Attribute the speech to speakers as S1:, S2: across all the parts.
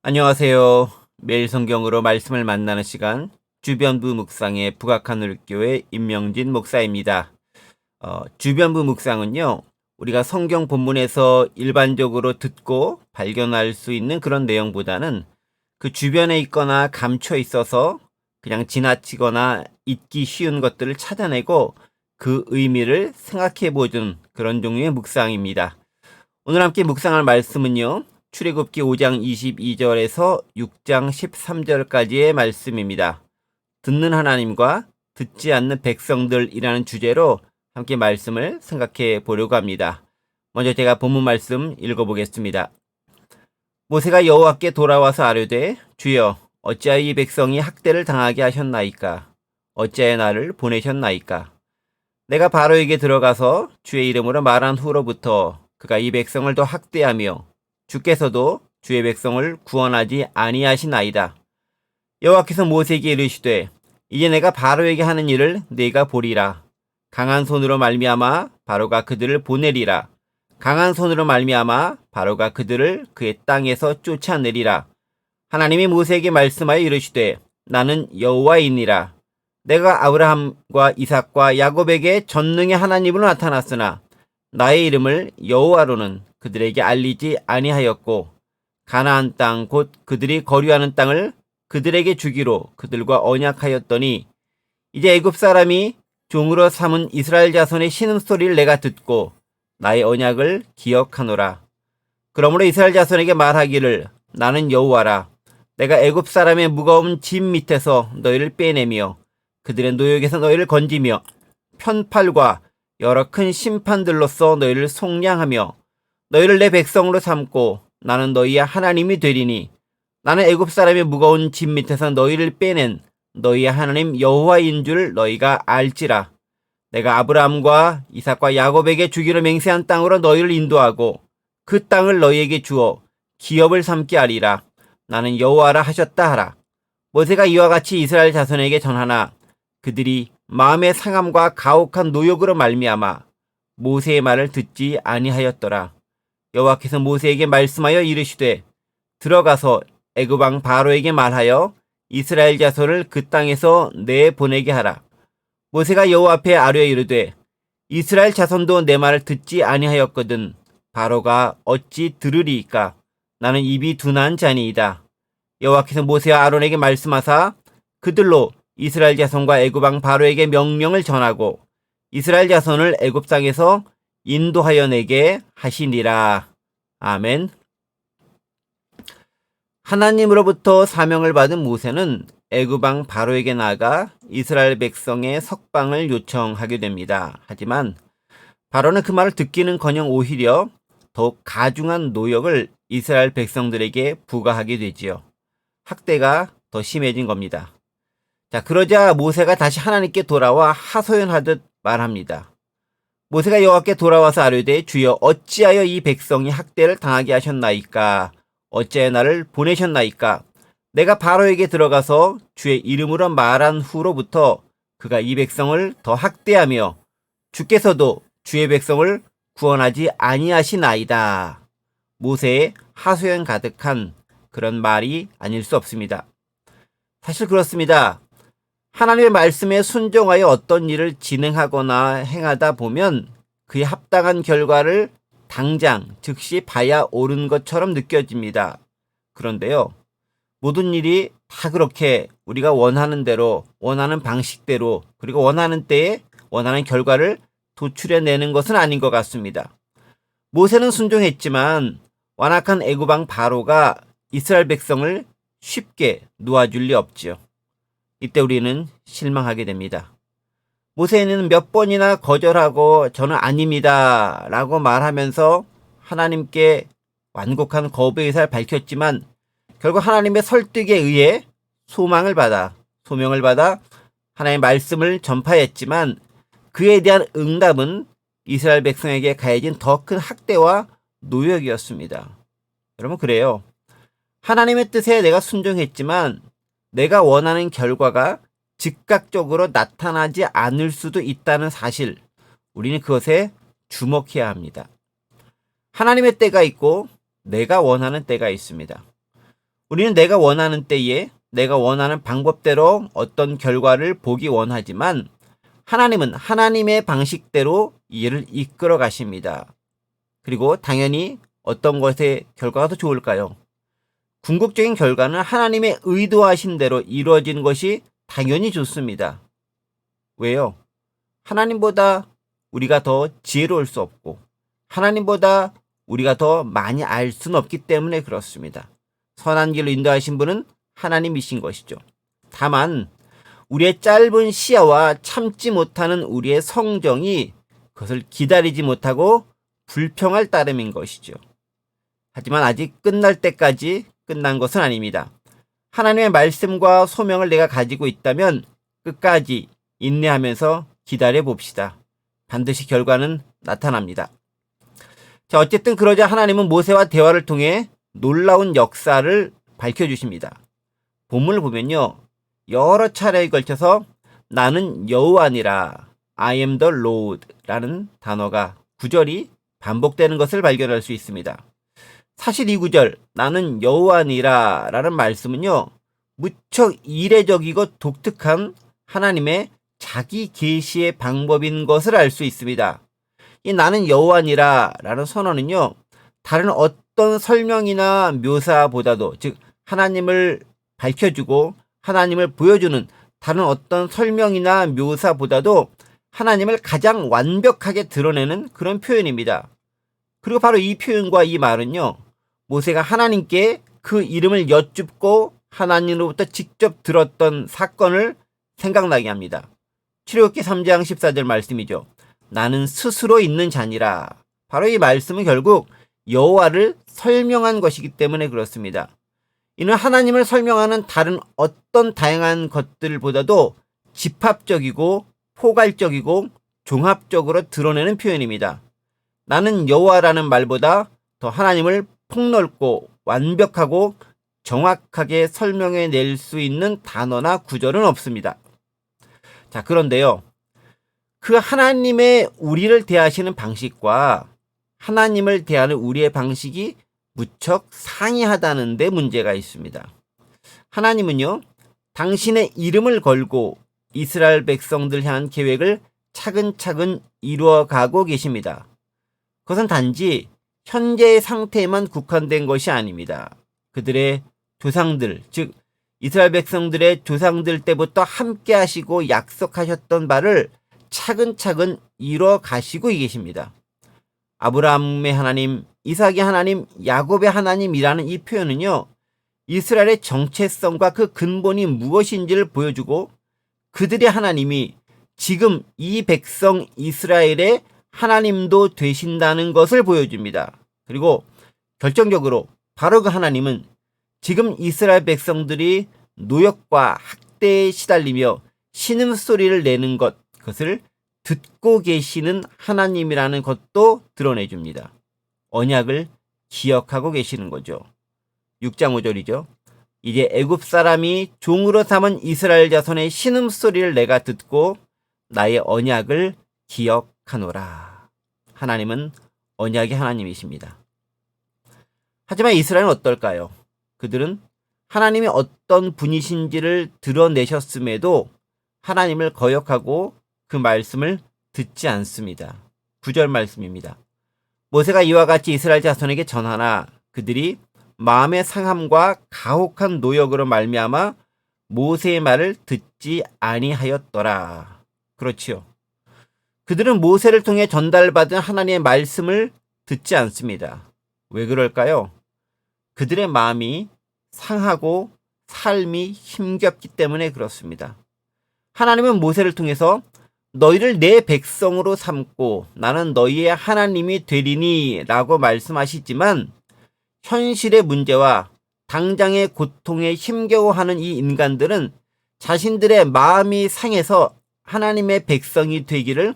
S1: 안녕하세요. 매일 성경으로 말씀을 만나는 시간 주변부 묵상의 북악하늘교회 임명진 목사입니다. 주변부 묵상은요, 우리가 성경 본문에서 일반적으로 듣고 발견할 수 있는 그런 내용보다는 그 주변에 있거나 감춰 있어서 그냥 지나치거나 잊기 쉬운 것들을 찾아내고 그 의미를 생각해 보는 그런 종류의 묵상입니다. 오늘 함께 묵상할 말씀은요, 출애굽기 5장 22절에서 6장 13절까지의 말씀입니다. 듣는 하나님과 듣지 않는 백성들이라는 주제로 함께 말씀을 생각해 보려고 합니다. 먼저 제가 본문 말씀 읽어보겠습니다. 모세가 여호와께 돌아와서 아뢰되 주여 어찌하여 이 백성이 학대를 당하게 하셨나이까? 어찌하여 나를 보내셨나이까? 내가 바로에게 들어가서 주의 이름으로 말한 후로부터 그가 이 백성을 더 학대하며 주께서도 주의 백성을 구원하지 아니하시나이다. 여호와께서 모세에게 이르시되 이제 내가 바로에게 하는 일을 네가 보리라. 강한 손으로 말미암아 바로가 그들을 보내리라. 강한 손으로 말미암아 바로가 그들을 그의 땅에서 쫓아내리라. 하나님이 모세에게 말씀하여 이르시되 나는 여호와이니라. 내가 아브라함과 이삭과 야곱에게 전능의 하나님으로 나타났으나 나의 이름을 여호와로는 그들에게 알리지 아니하였고 가나안 땅 곧 그들이 거류하는 땅을 그들에게 주기로 그들과 언약하였더니 이제 애굽 사람이 종으로 삼은 이스라엘 자손의 신음소리를 내가 듣고 나의 언약을 기억하노라. 그러므로 이스라엘 자손에게 말하기를 나는 여호와라. 내가 애굽 사람의 무거운 짐 밑에서 너희를 빼내며 그들의 노역에서 너희를 건지며 편팔과 여러 큰 심판들로서 너희를 속량하며 너희를 내 백성으로 삼고 나는 너희의 하나님이 되리니 나는 애굽 사람의 무거운 짐 밑에서 너희를 빼낸 너희의 하나님 여호와인 줄 너희가 알지라. 내가 아브라함과 이삭과 야곱에게 주기로 맹세한 땅으로 너희를 인도하고 그 땅을 너희에게 주어 기업을 삼게 하리라. 나는 여호와라 하셨다 하라. 모세가 이와 같이 이스라엘 자손에게 전하나 그들이 마음의 상함과 가혹한 노역으로 말미암아 모세의 말을 듣지 아니하였더라. 여호와께서 모세에게 말씀하여 이르시되 들어가서 애굽 왕 바로에게 말하여 이스라엘 자손을 그 땅에서 내보내게 하라. 모세가 여호와 앞에 아뢰어 이르되 이스라엘 자손도 내 말을 듣지 아니하였거든 바로가 어찌 들으리이까? 나는 입이 둔한 자니이다. 여호와께서 모세와 아론에게 말씀하사 그들로 이스라엘 자손과 애굽 왕 바로에게 명령을 전하고 이스라엘 자손을 애굽 땅에서 인도하여 내게 하시니라. 아멘. 하나님으로부터 사명을 받은 모세는 애굽 왕 바로에게 나아가 이스라엘 백성의 석방을 요청하게 됩니다. 하지만 바로는 그 말을 듣기는커녕 오히려 더욱 가중한 노역을 이스라엘 백성들에게 부과하게 되지요. 학대가 더 심해진 겁니다. 자, 그러자 모세가 다시 하나님께 돌아와 하소연하듯 말합니다. 모세가 여호와께 돌아와서 아뢰되 주여 어찌하여 이 백성이 학대를 당하게 하셨나이까? 어찌하여 나를 보내셨나이까? 내가 바로에게 들어가서 주의 이름으로 말한 후로부터 그가 이 백성을 더 학대하며 주께서도 주의 백성을 구원하지 아니하시나이다. 모세의 하소연 가득한 그런 말이 아닐 수 없습니다. 사실 그렇습니다. 하나님의 말씀에 순종하여 어떤 일을 진행하거나 행하다 보면 그에 합당한 결과를 당장 즉시 봐야 옳은 것처럼 느껴집니다. 그런데요, 모든 일이 다 그렇게 우리가 원하는 대로, 원하는 방식대로, 그리고 원하는 때에 원하는 결과를 도출해내는 것은 아닌 것 같습니다. 모세는 순종했지만 완악한 애굽 왕 바로가 이스라엘 백성을 쉽게 놓아줄 리 없지요. 이때 우리는 실망하게 됩니다. 모세는 몇 번이나 거절하고 저는 아닙니다 라고 말하면서 하나님께 완곡한 거부의 의사를 밝혔지만 결국 하나님의 설득에 의해 소명을 받아 하나님의 말씀을 전파했지만 그에 대한 응답은 이스라엘 백성에게 가해진 더 큰 학대와 노역이었습니다. 여러분, 그래요. 하나님의 뜻에 내가 순종했지만 내가 원하는 결과가 즉각적으로 나타나지 않을 수도 있다는 사실, 우리는 그것에 주목해야 합니다. 하나님의 때가 있고 내가 원하는 때가 있습니다. 우리는 내가 원하는 때에 내가 원하는 방법대로 어떤 결과를 보기 원하지만 하나님은 하나님의 방식대로 이를 이끌어 가십니다. 그리고 당연히 어떤 것의 결과가 더 좋을까요? 궁극적인 결과는 하나님의 의도하신 대로 이루어지는 것이 당연히 좋습니다. 왜요? 하나님보다 우리가 더 지혜로울 수 없고 하나님보다 우리가 더 많이 알 수는 없기 때문에 그렇습니다. 선한 길로 인도하신 분은 하나님이신 것이죠. 다만 우리의 짧은 시야와 참지 못하는 우리의 성정이 그것을 기다리지 못하고 불평할 따름인 것이죠. 하지만 아직 끝날 때까지 끝난 것은 아닙니다. 하나님의 말씀과 소명을 내가 가지고 있다면 끝까지 인내하면서 기다려 봅시다. 반드시 결과는 나타납니다. 자, 어쨌든 그러자 하나님은 모세와 대화를 통해 놀라운 역사를 밝혀주십니다. 본문을 보면요, 여러 차례에 걸쳐서 나는 여호와니라, I am the Lord 라는 단어가 구절이 반복되는 것을 발견할 수 있습니다. 사실 이 구절 나는 여호와니라 라는 말씀은요, 무척 이례적이고 독특한 하나님의 자기 계시의 방법인 것을 알 수 있습니다. 이 나는 여호와니라 라는 선언은요, 다른 어떤 설명이나 묘사보다도, 즉 하나님을 밝혀주고 하나님을 보여주는 다른 어떤 설명이나 묘사보다도 하나님을 가장 완벽하게 드러내는 그런 표현입니다. 그리고 바로 이 표현과 이 말은요, 모세가 하나님께 그 이름을 여쭙고 하나님으로부터 직접 들었던 사건을 생각나게 합니다. 출애굽기 3장 14절 말씀이죠. 나는 스스로 있는 자니라. 바로 이 말씀은 결국 여호와를 설명한 것이기 때문에 그렇습니다. 이는 하나님을 설명하는 다른 어떤 다양한 것들보다도 집합적이고 포괄적이고 종합적으로 드러내는 표현입니다. 나는 여호와라는 말보다 더 하나님을 폭넓고 완벽하고 정확하게 설명해낼 수 있는 단어나 구절은 없습니다. 자, 그런데요, 그 하나님의 우리를 대하시는 방식과 하나님을 대하는 우리의 방식이 무척 상이하다는 데 문제가 있습니다. 하나님은요, 당신의 이름을 걸고 이스라엘 백성들 향한 계획을 차근차근 이루어가고 계십니다. 그것은 단지 현재의 상태에만 국한된 것이 아닙니다. 그들의 조상들, 즉 이스라엘 백성들의 조상들 때부터 함께 하시고 약속하셨던 바를 차근차근 이루어 가시고 계십니다. 아브라함의 하나님, 이삭의 하나님, 야곱의 하나님이라는 이 표현은요, 이스라엘의 정체성과 그 근본이 무엇인지를 보여주고 그들의 하나님이 지금 이 백성 이스라엘의 하나님도 되신다는 것을 보여줍니다. 그리고 결정적으로 바로 그 하나님은 지금 이스라엘 백성들이 노역과 학대에 시달리며 신음소리를 내는 것, 그것을 듣고 계시는 하나님이라는 것도 드러내줍니다. 언약을 기억하고 계시는 거죠. 6장 5절이죠. 이제 애굽 사람이 종으로 삼은 이스라엘 자손의 신음소리를 내가 듣고 나의 언약을 기억하노라. 하나님은 언약의 하나님이십니다. 하지만 이스라엘은 어떨까요? 그들은 하나님이 어떤 분이신지를 드러내셨음에도 하나님을 거역하고 그 말씀을 듣지 않습니다. 9절 말씀입니다. 모세가 이와 같이 이스라엘 자손에게 전하나 그들이 마음의 상함과 가혹한 노역으로 말미암아 모세의 말을 듣지 아니하였더라. 그렇지요. 그들은 모세를 통해 전달받은 하나님의 말씀을 듣지 않습니다. 왜 그럴까요? 그들의 마음이 상하고 삶이 힘겹기 때문에 그렇습니다. 하나님은 모세를 통해서 너희를 내 백성으로 삼고 나는 너희의 하나님이 되리니 라고 말씀하시지만 현실의 문제와 당장의 고통에 힘겨워하는 이 인간들은 자신들의 마음이 상해서 하나님의 백성이 되기를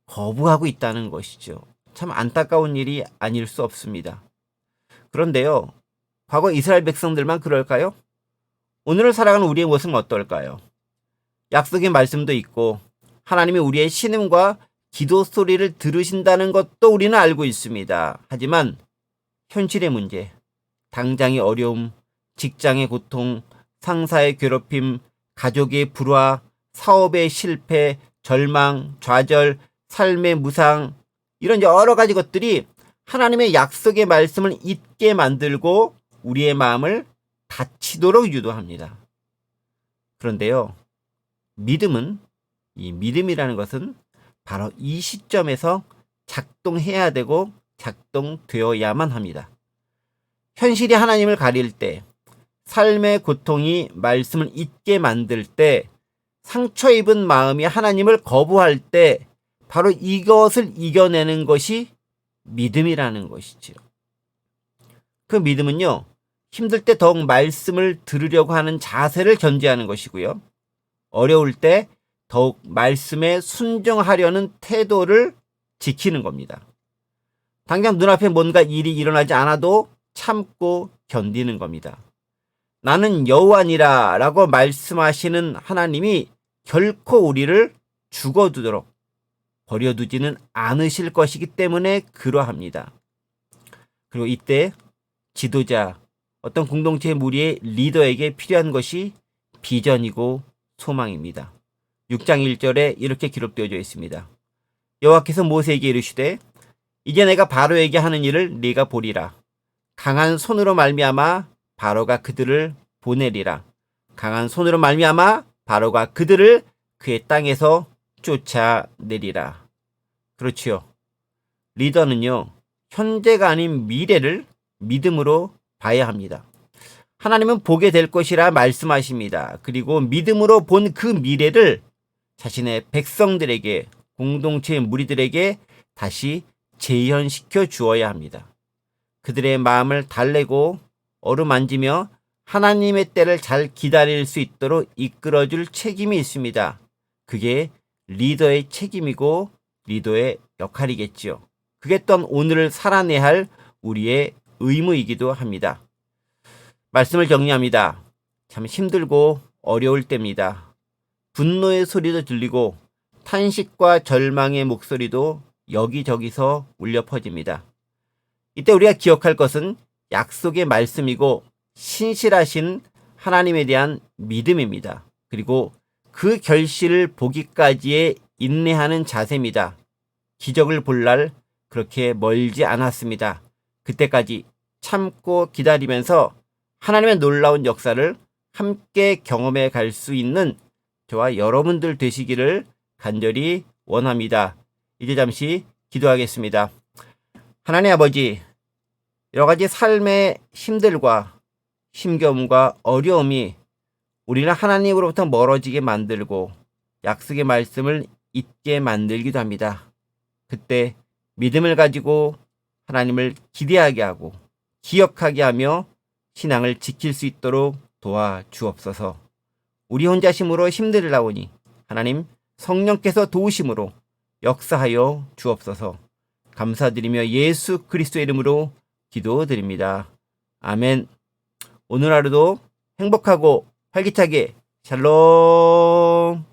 S1: 거부하고 있다는 것이죠. 참 안타까운 일이 아닐 수 없습니다. 그런데요, 과거 이스라엘 백성들만 그럴까요? 오늘을 살아가는 우리의 모습은 어떨까요? 약속의 말씀도 있고 하나님이 우리의 신음과 기도 소리를 들으신다는 것도 우리는 알고 있습니다. 하지만 현실의 문제, 당장의 어려움, 직장의 고통, 상사의 괴롭힘, 가족의 불화, 사업의 실패, 절망, 좌절, 삶의 무상, 이런 여러 가지 것들이 하나님의 약속의 말씀을 잊게 만들고 우리의 마음을 다치도록 유도합니다. 그런데요, 이 믿음이라는 것은 바로 이 시점에서 작동해야 되고 작동되어야만 합니다. 현실이 하나님을 가릴 때, 삶의 고통이 말씀을 잊게 만들 때, 상처 입은 마음이 하나님을 거부할 때, 바로 이것을 이겨내는 것이 믿음이라는 것이지요. 그 믿음은요, 힘들 때 더욱 말씀을 들으려고 하는 자세를 견지하는 것이고요. 어려울 때 더욱 말씀에 순종하려는 태도를 지키는 겁니다. 당장 눈앞에 뭔가 일이 일어나지 않아도 참고 견디는 겁니다. 나는 여호와니라 라고 말씀하시는 하나님이 결코 우리를 죽어두도록 버려두지는 않으실 것이기 때문에 그러합니다. 그리고 이때 지도자, 어떤 공동체의 무리의 리더에게 필요한 것이 비전이고 소망입니다. 6장 1절에 이렇게 기록되어져 있습니다. 여호와께서 모세에게 이르시되 이제 내가 바로에게 하는 일을 네가 보리라. 강한 손으로 말미암아 바로가 그들을 보내리라. 강한 손으로 말미암아 바로가 그들을 그의 땅에서 쫓아내리라. 그렇지요. 리더는요, 현재가 아닌 미래를 믿음으로 봐야 합니다. 하나님은 보게 될 것이라 말씀하십니다. 그리고 믿음으로 본 그 미래를 자신의 백성들에게, 공동체의 무리들에게 다시 재현시켜 주어야 합니다. 그들의 마음을 달래고 어루만지며 하나님의 때를 잘 기다릴 수 있도록 이끌어줄 책임이 있습니다. 그게 리더의 책임이고 리더의 역할이겠지요. 그게 또한 오늘을 살아내야 할 우리의 의무이기도 합니다. 말씀을 정리합니다. 참 힘들고 어려울 때입니다. 분노의 소리도 들리고 탄식과 절망의 목소리도 여기저기서 울려 퍼집니다. 이때 우리가 기억할 것은 약속의 말씀이고 신실하신 하나님에 대한 믿음입니다. 그리고 그 결실을 보기까지의 인내하는 자세입니다. 기적을 볼 날 그렇게 멀지 않았습니다. 그때까지 참고 기다리면서 하나님의 놀라운 역사를 함께 경험해 갈 수 있는 저와 여러분들 되시기를 간절히 원합니다. 이제 잠시 기도하겠습니다. 하나님 아버지, 여러 가지 삶의 힘들과 힘겨움과 어려움이 우리는 하나님으로부터 멀어지게 만들고 약속의 말씀을 잊게 만들기도 합니다. 그때 믿음을 가지고 하나님을 기대하게 하고 기억하게 하며 신앙을 지킬 수 있도록 도와주옵소서. 우리 혼자 힘으로 힘들라오니 하나님 성령께서 도우심으로 역사하여 주옵소서. 감사드리며 예수 그리스도의 이름으로 기도드립니다. 아멘. 오늘 하루도 행복하고 활기차게 샬롬.